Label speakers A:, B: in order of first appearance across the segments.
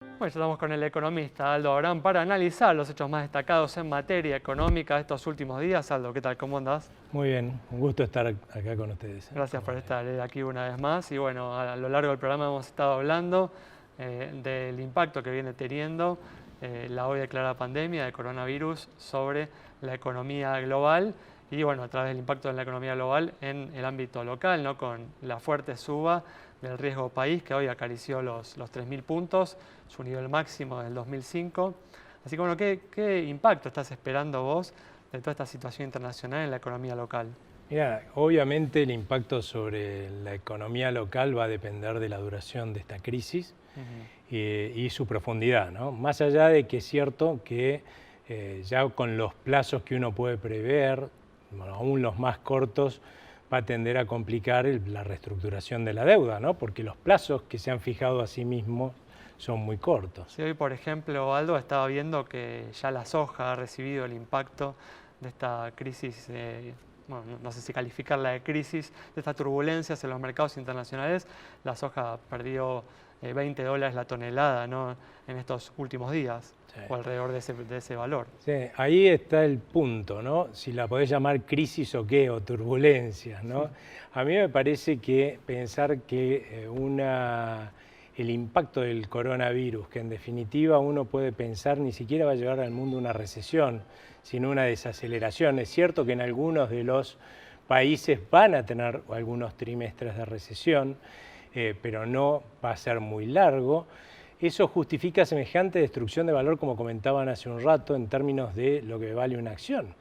A: Bueno, ya estamos con el economista Aldo Abrán para analizar los hechos más destacados en materia económica de estos últimos días. Aldo, ¿qué tal? ¿Cómo andás?
B: Muy bien, un gusto estar acá con ustedes.
A: Gracias por estar aquí una vez más. Y bueno, a lo largo del programa hemos estado hablando del impacto que viene teniendo la hoy declarada pandemia de coronavirus sobre la economía global y bueno, a través del impacto de la economía global en el ámbito local, ¿no? Con la fuerte suba del riesgo país que hoy acarició los 3.000 puntos, su nivel máximo del 2005. Así que bueno, ¿qué impacto estás esperando vos de toda esta situación internacional en la economía local?
B: Mira, obviamente el impacto sobre la economía local va a depender de la duración de esta crisis y su profundidad, ¿no? Más allá de que es cierto que ya con los plazos que uno puede prever, bueno, aún los más cortos, va a tender a complicar la reestructuración de la deuda, ¿no? Porque los plazos que se han fijado a sí mismos son muy cortos.
A: Sí, hoy, por ejemplo, Aldo, estaba viendo que ya la soja ha recibido el impacto de esta crisis, bueno, no sé si calificarla de crisis, de estas turbulencias en los mercados internacionales. La soja perdió $20 la tonelada, ¿no? En estos últimos días,
B: Sí.
A: o alrededor de ese valor.
B: Sí, ahí está el punto, ¿no? Si la podés llamar crisis o qué, o turbulencias, ¿no? A mí me parece que pensar que el impacto del coronavirus, que en definitiva uno puede pensar ni siquiera va a llevar al mundo una recesión, sino una desaceleración. Es cierto que en algunos de los países van a tener algunos trimestres de recesión, pero no va a ser muy largo. Eso justifica semejante destrucción de valor, como comentaban hace un rato, en términos de lo que vale una acción.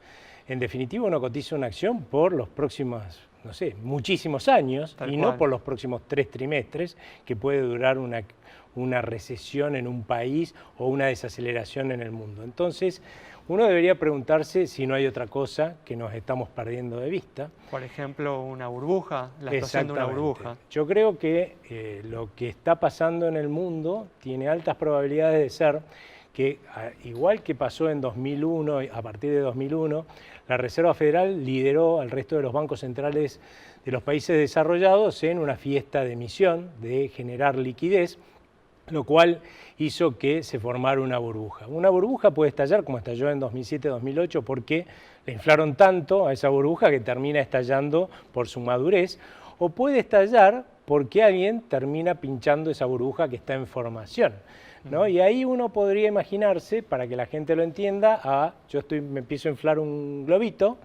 B: En definitiva, uno cotiza una acción por los próximos, no sé, muchísimos años,
A: Tal
B: y
A: cual.
B: no por los próximos 3 trimestres, que puede durar una recesión en un país o una desaceleración en el mundo. Entonces, uno debería preguntarse si no hay otra cosa que nos estamos perdiendo de vista.
A: Por ejemplo, una burbuja, la explosión de una burbuja.
B: Yo creo que lo que está pasando en el mundo tiene altas probabilidades de ser que, igual que pasó en 2001, a partir de 2001, la Reserva Federal lideró al resto de los bancos centrales de los países desarrollados en una fiesta de emisión, de generar liquidez, lo cual hizo que se formara una burbuja. Una burbuja puede estallar como estalló en 2007-2008 porque le inflaron tanto a esa burbuja que termina estallando por su madurez, o puede estallar porque alguien termina pinchando esa burbuja que está en formación, ¿no? Y ahí uno podría imaginarse, para que la gente lo entienda, me empiezo a inflar un globito,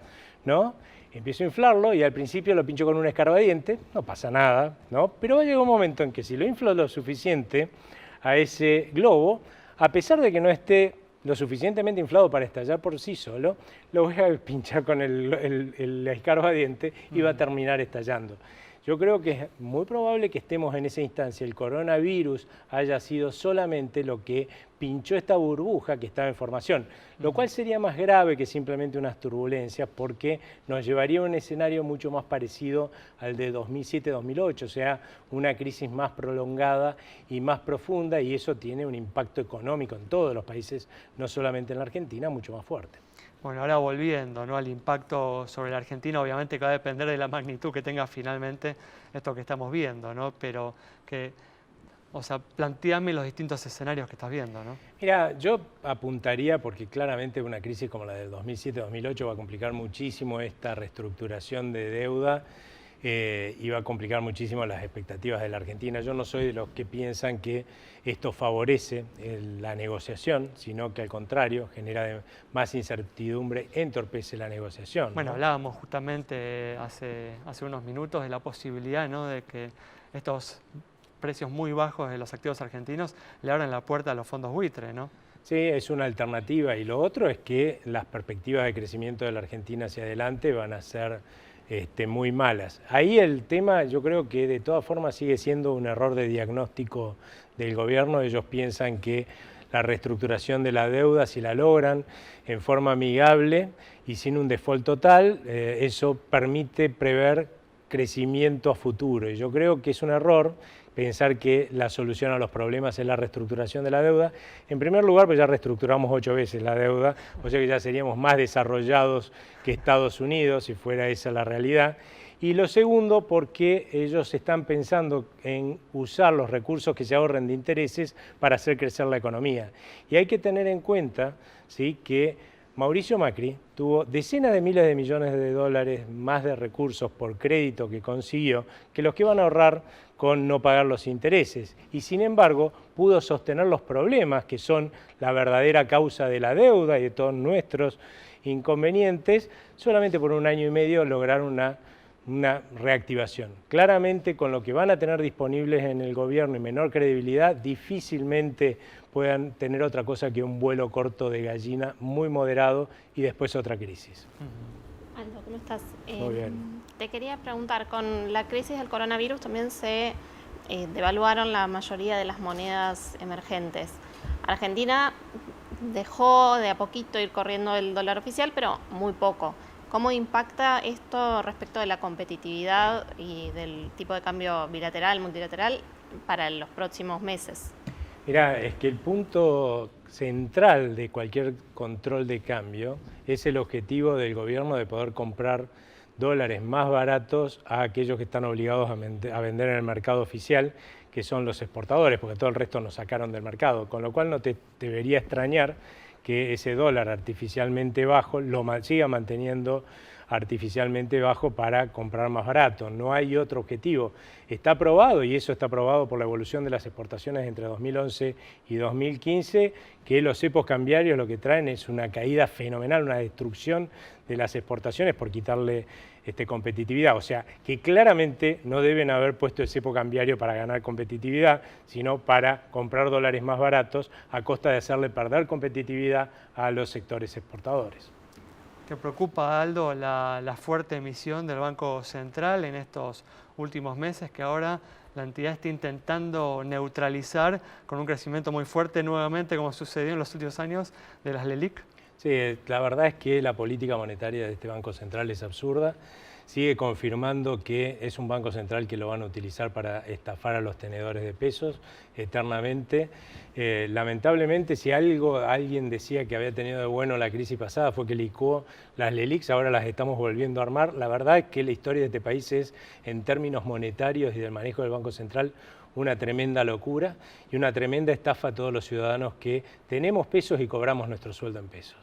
B: ¿no? Empiezo a inflarlo y al principio lo pincho con un escarbadiente, no pasa nada, ¿no? Pero va a llegar un momento en que si lo inflo lo suficiente a ese globo, a pesar de que no esté lo suficientemente inflado para estallar por sí solo, lo voy a pinchar con el escarbadiente y va a terminar estallando. Yo creo que es muy probable que estemos en esa instancia. El coronavirus haya sido solamente lo que pinchó esta burbuja que estaba en formación, lo cual sería más grave que simplemente unas turbulencias, porque nos llevaría a un escenario mucho más parecido al de 2007-2008, o sea, una crisis más prolongada y más profunda, y eso tiene un impacto económico en todos los países, no solamente en la Argentina, mucho más fuerte.
A: Bueno, ahora volviendo, ¿no?, al impacto sobre la Argentina, obviamente que va a depender de la magnitud que tenga finalmente esto que estamos viendo, ¿no? Pero o sea, planteame los distintos escenarios que estás viendo, ¿no?
B: Mira, yo apuntaría, porque claramente una crisis como la del 2007-2008 va a complicar muchísimo esta reestructuración de deuda y va a complicar muchísimo las expectativas de la Argentina. Yo no soy de los que piensan que esto favorece la negociación, sino que al contrario genera más incertidumbre, entorpece la negociación,
A: Bueno,
B: ¿no?
A: hablábamos justamente hace unos minutos de la posibilidad, ¿no?, de que estos precios muy bajos de los activos argentinos le abran la puerta a los fondos buitre, ¿no?
B: Sí, es una alternativa, y lo otro es que las perspectivas de crecimiento de la Argentina hacia adelante van a ser muy malas. Ahí el tema, yo creo que de todas formas sigue siendo un error de diagnóstico del gobierno. Ellos piensan que la reestructuración de la deuda, si la logran en forma amigable y sin un default total, eso permite prever crecimiento a futuro. Y yo creo que es un error pensar que la solución a los problemas es la reestructuración de la deuda. En primer lugar, pues ya reestructuramos 8 veces la deuda, o sea que ya seríamos más desarrollados que Estados Unidos, si fuera esa la realidad. Y lo segundo, porque ellos están pensando en usar los recursos que se ahorren de intereses para hacer crecer la economía. Y hay que tener en cuenta, ¿sí?, que Mauricio Macri tuvo decenas de miles de millones de dólares más de recursos por crédito que consiguió que los que van a ahorrar con no pagar los intereses. Y sin embargo, pudo sostener los problemas que son la verdadera causa de la deuda y de todos nuestros inconvenientes, solamente por 1 año y medio lograr una reactivación. Claramente, con lo que van a tener disponibles en el gobierno y menor credibilidad, difícilmente puedan tener otra cosa que un vuelo corto de gallina muy moderado y después otra crisis.
C: Aldo, ¿cómo estás?
B: Muy bien.
C: Te quería preguntar, con la crisis del coronavirus también se devaluaron la mayoría de las monedas emergentes. Argentina dejó de a poquito ir corriendo el dólar oficial, pero muy poco. ¿Cómo impacta esto respecto de la competitividad y del tipo de cambio bilateral, multilateral para los próximos meses?
B: Mirá, es que el punto central de cualquier control de cambio es el objetivo del gobierno de poder comprar dólares más baratos a aquellos que están obligados a vender en el mercado oficial, que son los exportadores, porque todo el resto nos sacaron del mercado, con lo cual no te debería extrañar que ese dólar artificialmente bajo lo siga manteniendo artificialmente bajo para comprar más barato. No hay otro objetivo. Está probado, y eso está probado por la evolución de las exportaciones entre 2011 y 2015, que los cepos cambiarios lo que traen es una caída fenomenal, una destrucción de las exportaciones por quitarle competitividad. O sea, que claramente no deben haber puesto el cepo cambiario para ganar competitividad, sino para comprar dólares más baratos a costa de hacerle perder competitividad a los sectores exportadores.
A: ¿Te preocupa, Aldo, la fuerte emisión del Banco Central en estos últimos meses, que ahora la entidad está intentando neutralizar con un crecimiento muy fuerte nuevamente, como sucedió en los últimos años, de las LELIQ?
B: Sí, la verdad es que la política monetaria de este Banco Central es absurda. Sigue confirmando que es un Banco Central que lo van a utilizar para estafar a los tenedores de pesos eternamente. Lamentablemente, si alguien decía que había tenido de bueno la crisis pasada fue que licuó las LELIQs, ahora las estamos volviendo a armar. La verdad es que la historia de este país es, en términos monetarios y del manejo del Banco Central, una tremenda locura y una tremenda estafa a todos los ciudadanos que tenemos pesos y cobramos nuestro sueldo en pesos.